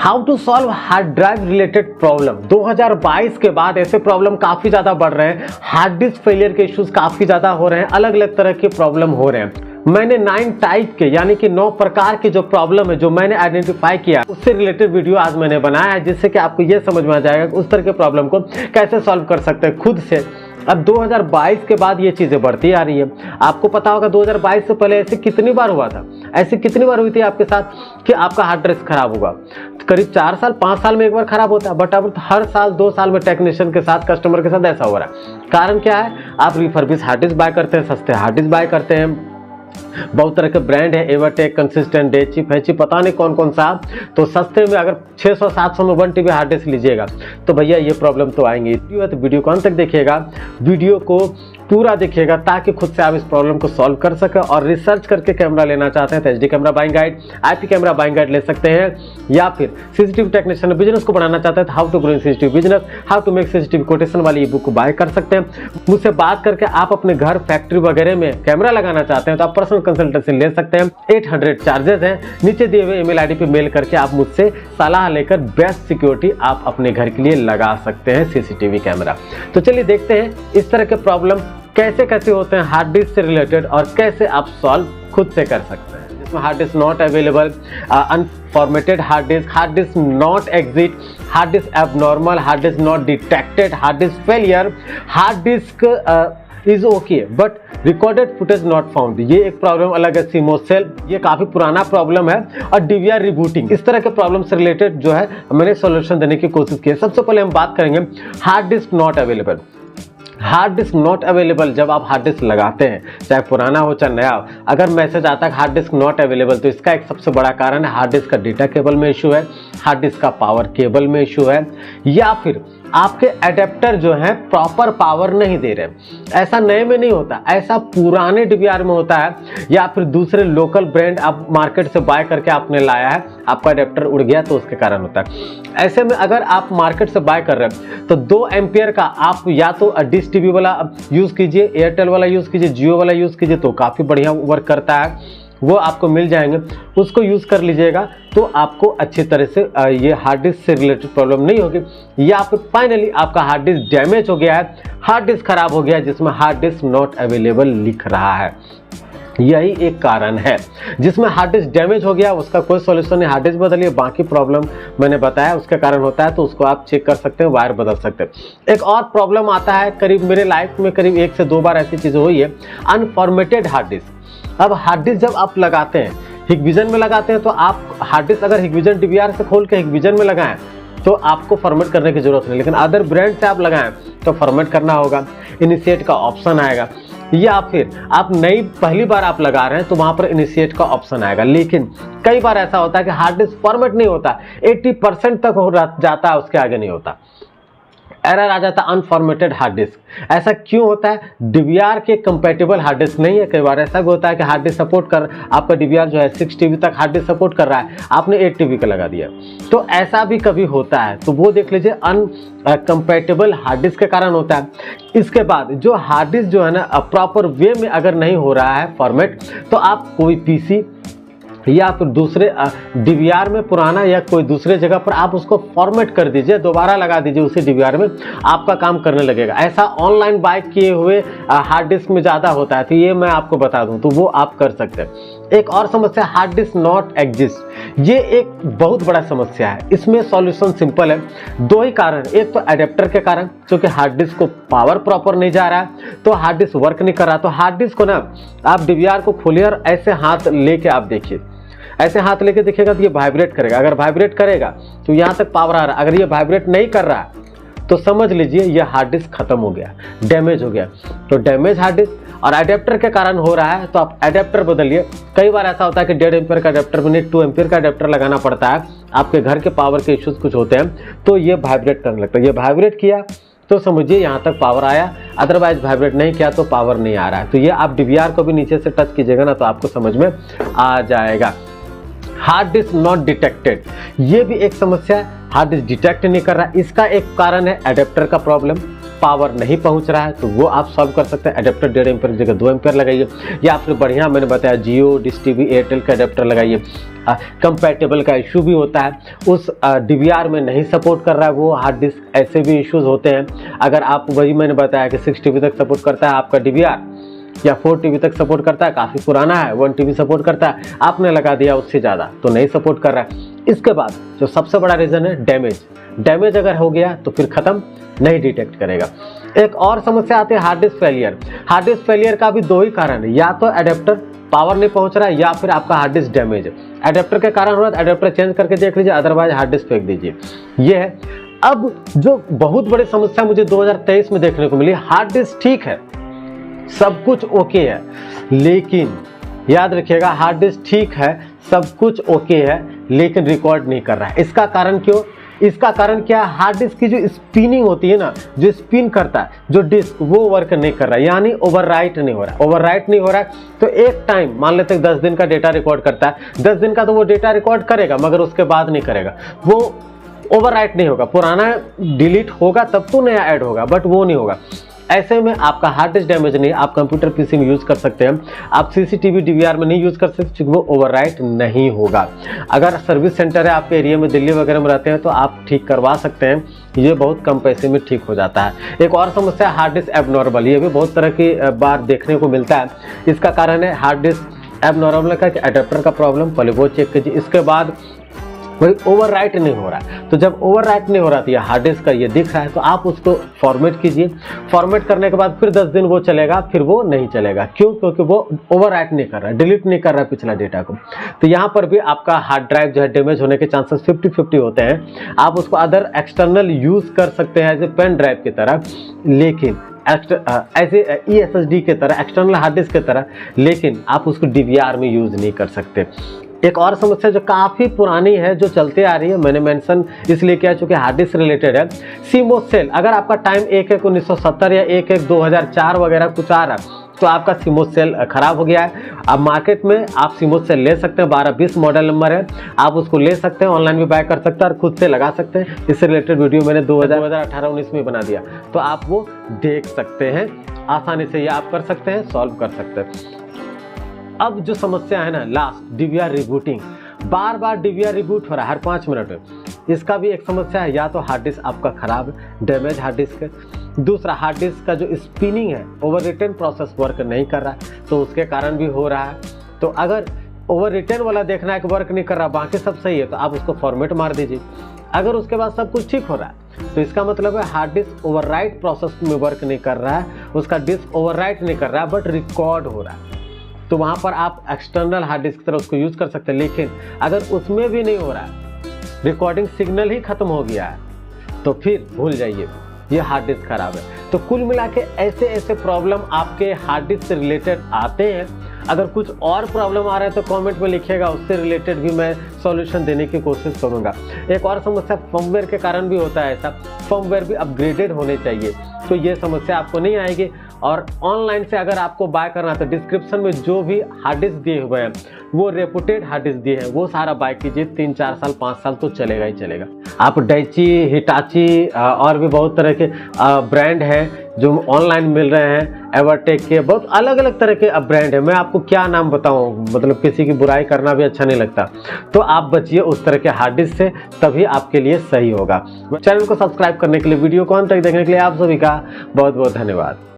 How to solve hard drive related problem. 2022 के बाद ऐसे प्रॉब्लम काफ़ी ज़्यादा बढ़ रहे हैं, हार्ड डिस्क फेलियर के इश्यूज काफ़ी ज़्यादा हो रहे हैं, अलग अलग तरह के प्रॉब्लम हो रहे हैं। मैंने 9 टाइप के यानी कि 9 प्रकार की जो प्रॉब्लम है जो मैंने आइडेंटिफाई किया उससे रिलेटेड वीडियो आज मैंने बनाया है, जिससे कि आपको ये समझ में आ जाएगा कि उस तरह के प्रॉब्लम को कैसे सॉल्व कर सकते हैं खुद से। अब 2022 के बाद ये चीज़ें बढ़ती आ रही है। आपको पता होगा 2022 से पहले ऐसे कितनी बार हुआ था, ऐसी कितनी बार हुई थी आपके साथ कि आपका हार्ड डिस्क खराब हुआ। करीब 4 साल 5 साल में एक बार खराब होता है, बट अब हर साल 2 साल में टेक्नीशियन के साथ कस्टमर के साथ ऐसा हो रहा है। कारण क्या है, आप रिफर्बिश हार्ड डिस्क बाय करते हैं, सस्ते हार्ड डिस्क बाय करते हैं, बहुत तरह के ब्रांड है, एवरटेक, कंसिस्टेंट, डेचिप, हैचिप, पता नहीं कौन कौन सा। तो सस्ते में अगर 600-700 में 1 TB हार्ड डिस्क लीजिएगा तो भैया ये प्रॉब्लम तो आएंगी। तो वीडियो को अंत तक देखिएगा, वीडियो को पूरा देखिएगा ताकि खुद से आप इस प्रॉब्लम को सॉल्व कर सकें। और रिसर्च करके कैमरा लेना चाहते हैं तो HD camera buying guide, IP camera buying guide ले सकते हैं, या फिर CCTV टेक्नीशियन बिजनेस को बढ़ाना चाहते हैं तो how to grow in CCTV business, how to make CCTV quotation वाली ई बुक को बाय कर सकते हैं। मुझसे बात करके आप अपने घर, फैक्ट्री वगैरह में कैमरा लगाना चाहते हैं तो आप पर्सनल कंसल्टेशन ले सकते हैं। 800 चार्जेस हैं, नीचे दिए हुए ईमेल ID पे मेल करके आप मुझसे सलाह लेकर बेस्ट सिक्योरिटी आप अपने घर के लिए लगा सकते हैं CCTV कैमरा। तो चलिए देखते हैं इस तरह के प्रॉब्लम कैसे कैसे होते हैं हार्ड डिस्क से रिलेटेड और कैसे आप सॉल्व खुद से कर सकते हैं। जिसमें hard disk not available, unformatted hard disk not exit, hard disk abnormal, hard disk not detected, hard disk failure, hard disk is okay but recorded footage not found. ये एक प्रॉब्लम अलग है। सीमोसेल, ये काफी पुराना प्रॉब्लम है। और DVR रिबूटिंग, इस तरह के प्रॉब्लम से रिलेटेड जो है मैंने सॉल्यूशन देने की कोशिश की है। सबसे पहले हम बात करेंगे hard disk not available. Hard disk not available, जब आप हार्ड डिस्क लगाते हैं चाहे पुराना हो चाहे नया, अगर मैसेज आता है हार्ड डिस्क नॉट अवेलेबल तो इसका एक सबसे बड़ा कारण है हार्ड डिस्क का डेटा केबल में इशू है, हार्ड डिस्क का पावर केबल में इशू है, या फिर आपके एडेप्टर जो है प्रॉपर पावर नहीं दे रहे। ऐसा नए में नहीं होता, ऐसा पुराने DVR में होता है, या फिर दूसरे लोकल ब्रांड आप मार्केट से बाय करके आपने लाया है, आपका एडेप्टर उड़ गया तो उसके कारण होता है। ऐसे में अगर आप मार्केट से बाय कर रहे हैं तो 2 एम्पियर का आप या तो डिश TV वाला यूज कीजिए, एयरटेल वाला यूज कीजिए, जियो वाला यूज कीजिए तो काफी बढ़िया वर्क करता है, वो आपको मिल जाएंगे, उसको यूज कर लीजिएगा तो आपको अच्छी तरह से ये हार्ड डिस्क से रिलेटेड प्रॉब्लम नहीं होगी। या फिर फाइनली आपका हार्ड डिस्क डैमेज हो गया है, हार्ड डिस्क खराब हो गया है जिसमें हार्ड डिस्क नॉट अवेलेबल लिख रहा है, यही एक कारण है। जिसमें हार्ड डिस्क डैमेज हो गया उसका कोई सॉल्यूशन नहीं, हार्ड डिस्क बदलिए, बाकी प्रॉब्लम मैंने बताया उसके कारण होता है तो उसको आप चेक कर सकते हैं, वायर बदल सकते हैं। एक और प्रॉब्लम आता है, करीब मेरे लाइफ में करीब 1 से 2 बार ऐसी चीज़ हुई है, अनफॉर्मेटेड हार्ड डिस्क। अब हार्ड डिस्क जब आप लगाते हैं, हिगविजन में लगाते हैं तो आप हार्ड डिस्क अगर हिगविजन DVR से खोल के हिगविजन में लगाएं तो आपको फॉर्मेट करने की जरूरत नहीं, लेकिन अदर ब्रांड से आप लगाएं तो फॉर्मेट करना होगा, इनिशिएट का ऑप्शन आएगा, या फिर आप नई पहली बार आप लगा रहे हैं तो वहां पर इनिशिएट का ऑप्शन आएगा। लेकिन कई बार ऐसा होता है कि हार्ड डिस्क फॉर्मेट नहीं होता, 80% तक हो जाता है, उसके आगे नहीं होता, एरर आ जाता है अनफॉर्मेटेड हार्ड डिस्क। ऐसा क्यों होता है, DVR के कंपेटेबल हार्ड डिस्क नहीं है। कई बार ऐसा भी होता है कि हार्ड डिस्क सपोर्ट कर, आपका DVR जो है 6 TB तक हार्ड डिस्क सपोर्ट कर रहा है, आपने 8 TB का लगा दिया, तो ऐसा भी कभी होता है, तो वो देख लीजिए अनकम्पेटेबल हार्ड डिस्क के कारण होता है। इसके बाद जो हार्ड डिस्क जो है ना प्रॉपर वे में अगर नहीं हो रहा है फॉर्मेट, तो आप कोई PC या फिर दूसरे DVR में पुराना या कोई दूसरे जगह पर आप उसको फॉर्मेट कर दीजिए, दोबारा लगा दीजिए उसी DVR में, आपका काम करने लगेगा। ऐसा ऑनलाइन बाय किए हुए हार्ड डिस्क में ज़्यादा होता है, तो ये मैं आपको बता दूं तो वो आप कर सकते हैं। एक और समस्या हार्ड डिस्क नॉट एग्जिस्ट, ये एक बहुत बड़ा समस्या है। इसमें सॉल्यूशन सिंपल है, 2 ही कारण, एक तो एडेप्टर के कारण, क्योंकि हार्ड डिस्क को पावर प्रॉपर नहीं जा रहा है तो हार्ड डिस्क वर्क नहीं कर रहा। तो हार्ड डिस्क को ना आप DVR को खोलिए और ऐसे हाथ लेके आप देखिए, ऐसे हाथ लेके देखिएगा तो ये वाइब्रेट करेगा, अगर वाइब्रेट करेगा तो यहाँ तक पावर आ रहा है, अगर ये वाइब्रेट नहीं कर रहा है तो समझ लीजिए ये हार्ड डिस्क खत्म हो गया, डैमेज हो गया। तो डैमेज हार्ड डिस्क और एडेप्टर के कारण हो रहा है तो आप एडेप्टर बदलिए। कई बार ऐसा होता है कि 1.5 एम्पियर का एडेप्टर में 2 एम्पियर का एडेप्टर लगाना पड़ता है, आपके घर के पावर के इश्यूज कुछ होते हैं तो ये वाइब्रेट करने लगता है। ये वाइब्रेट किया तो समझिए यहाँ तक पावर आया, अदरवाइज वाइब्रेट नहीं किया तो पावर नहीं आ रहा है। तो ये आप DVR को भी नीचे से टच कीजिएगा ना तो आपको समझ में आ जाएगा। हार्ड डिस्क नॉट डिटेक्टेड, ये भी एक समस्या है, हार्ड डिस्क डिटेक्ट नहीं कर रहा। इसका एक कारण है एडेप्टर का प्रॉब्लम, पावर नहीं पहुंच रहा है तो वो आप सॉल्व कर सकते हैं। एडेप्टर 1.5 एम्पीयर की जगह 2 एम्पीयर लगाइए, या फिर बढ़िया मैंने बताया जियो, डिश टीवी, एयरटेल का एडेप्टर लगाइए। कंपैटिबल का इशू भी होता है, उस DVR में नहीं सपोर्ट कर रहा है वो हार्ड डिस्क, ऐसे भी इश्यूज होते हैं। अगर आप, वही मैंने बताया कि 6 TB तक सपोर्ट करता है आपका DVR, या 4 TB तक सपोर्ट करता है, काफ़ी पुराना है, 1 TB सपोर्ट करता है, आपने लगा दिया उससे ज़्यादा तो नहीं सपोर्ट कर रहा है। इसके बाद जो सबसे बड़ा रीज़न है डैमेज अगर हो गया तो फिर ख़त्म, नहीं डिटेक्ट करेगा। एक और समस्या आती है hard disk failure. Hard disk failure का भी 2 ही कारण है, या तो एडेप्टर पावर नहीं पहुंच रहा है, या फिर आपका हार्ड डिस्क डैमेज है। एडेप्टर के कारण हो रहा है, एडेप्टर चेंज करके देख लीजिए, अदरवाइज हार्ड डिस्क फेंक दीजिए। ये है। अब जो बहुत बड़ी समस्या मुझे 2023 में देखने को मिली, हार्ड डिस्क ठीक है, सब कुछ ओके है, लेकिन याद रखिएगा हार्ड डिस्क ठीक है, सब कुछ ओके है, लेकिन रिकॉर्ड नहीं कर रहा है। इसका कारण क्यों? इसका कारण क्या है? हार्ड डिस्क की जो स्पिनिंग होती है ना, जो स्पिन करता है जो डिस्क, वो वर्क नहीं कर रहा है, यानी ओवरराइट नहीं हो रहा है। ओवरराइट नहीं हो रहा है तो एक टाइम मान लेते हैं 10 दिन का डेटा रिकॉर्ड करता है, 10 दिन का तो वो डेटा रिकॉर्ड करेगा, मगर उसके बाद नहीं करेगा, वो ओवरराइट नहीं होगा। पुराना डिलीट होगा तब तो नया ऐड होगा, बट वो नहीं होगा। ऐसे में आपका हार्ड डिस्क डैमेज नहीं, आप कंप्यूटर PC में यूज़ कर सकते हैं, आप CCTV DVR में नहीं यूज़ कर सकते क्योंकि वो ओवरराइट नहीं होगा। अगर सर्विस सेंटर है आपके एरिया में, दिल्ली वगैरह में रहते हैं, तो आप ठीक करवा सकते हैं, ये बहुत कम पैसे में ठीक हो जाता है। एक और समस्या हार्ड डिस्क एबनॉर्मल, ये भी बहुत तरह की बार देखने को मिलता है। इसका कारण है हार्ड डिस्क एबनॉर्मल का कि एडेप्टर का प्रॉब्लम, पहले वो चेक कीजिए। इसके बाद वही ओवरराइट नहीं हो रहा है, तो जब ओवरराइट नहीं हो रहा तो ये हार्ड डिस्क का ये दिख रहा है, तो आप उसको फॉर्मेट कीजिए। फॉर्मेट करने के बाद फिर 10 दिन वो चलेगा, फिर वो नहीं चलेगा। क्यों? क्योंकि वो ओवरराइट नहीं कर रहा है, डिलीट नहीं कर रहा है पिछला डेटा को। तो यहाँ पर भी आपका हार्ड ड्राइव जो है डैमेज होने के चांसेस 50-50 होते हैं। आप उसको अदर एक्सटर्नल यूज़ कर सकते हैं एज ए पेन ड्राइव की तरह, लेकिन ऐसे ESSD के तरह, एक्सटर्नल हार्ड डिस्क की तरह, लेकिन आप उसको DVR में यूज़ नहीं कर सकते। एक और समस्या जो काफ़ी पुरानी है, जो चलते आ रही है, मैंने मेंशन इसलिए किया चूँकि हार्ड डिस्क रिलेटेड है, CMOS सेल। अगर आपका टाइम 1/1/1970 या 1/1/2004 वगैरह कुछ आ रहा है तो आपका CMOS सेल खराब हो गया है। अब मार्केट में आप CMOS सेल ले सकते हैं, 12-20 मॉडल नंबर है, आप उसको ले सकते हैं, ऑनलाइन भी बाय कर सकते हैं और खुद से लगा सकते हैं। इससे रिलेटेड वीडियो मैंने 2018-19 में बना दिया, तो आप वो देख सकते हैं, आसानी से ये आप कर सकते हैं, सॉल्व कर सकते हैं। अब जो समस्या है ना लास्ट, DVR रिबूटिंग, बार बार DVR रिबूट हो रहा है हर 5 मिनट में, इसका भी एक समस्या है। या तो हार्ड डिस्क आपका खराब है, डैमेज हार्ड डिस्क है, दूसरा हार्ड डिस्क का जो स्पिनिंग है, ओवर रिटर्न प्रोसेस वर्क नहीं कर रहा है, तो उसके कारण भी हो रहा है। तो अगर ओवर रिटर्न वाला देखना है कि वर्क नहीं कर रहा, बाकी सब सही है, तो आप उसको फॉर्मेट मार दीजिए। अगर उसके बाद सब कुछ ठीक हो रहा है तो इसका मतलब है हार्ड डिस्क ओवरराइट प्रोसेस में वर्क नहीं कर रहा है, उसका डिस्क ओवरराइट नहीं कर रहा है, बट रिकॉर्ड हो रहा है। तो वहाँ पर आप एक्सटर्नल हार्ड डिस्क की तरह उसको यूज़ कर सकते हैं। लेकिन अगर उसमें भी नहीं हो रहा है, रिकॉर्डिंग सिग्नल ही खत्म हो गया है, तो फिर भूल जाइए, ये हार्ड डिस्क खराब है। तो कुल मिला के ऐसे प्रॉब्लम आपके हार्ड डिस्क से रिलेटेड आते हैं। अगर कुछ और प्रॉब्लम आ रहा है तो कमेंट में लिखिएगा, उससे रिलेटेड भी मैं सॉल्यूशन देने की कोशिश करूंगा। एक और समस्या फर्मवेयर के कारण भी होता है ऐसा, फर्मवेयर भी अपग्रेडेड होने चाहिए, तो ये समस्या आपको नहीं आएगी। और ऑनलाइन से अगर आपको बाय करना है तो डिस्क्रिप्शन में जो भी हार्ड डिस्क दिए हुए हैं वो रेपुटेड हार्ड डिस्क दिए हैं, वो सारा बाय कीजिए, 3-4 साल 5 साल तो चलेगा ही चलेगा। आप डाइची, हिटाची और भी बहुत तरह के ब्रांड हैं जो ऑनलाइन मिल रहे हैं, एवरटेक के बहुत अलग अलग तरह के ब्रांड है। मैं आपको क्या नाम बताऊं, मतलब किसी की बुराई करना भी अच्छा नहीं लगता। तो आप बचिए उस तरह के हार्ड डिस्क से, तभी आपके लिए सही होगा। चैनल को सब्सक्राइब करने के लिए, वीडियो को अंत तक देखने के लिए आप सभी का बहुत बहुत धन्यवाद।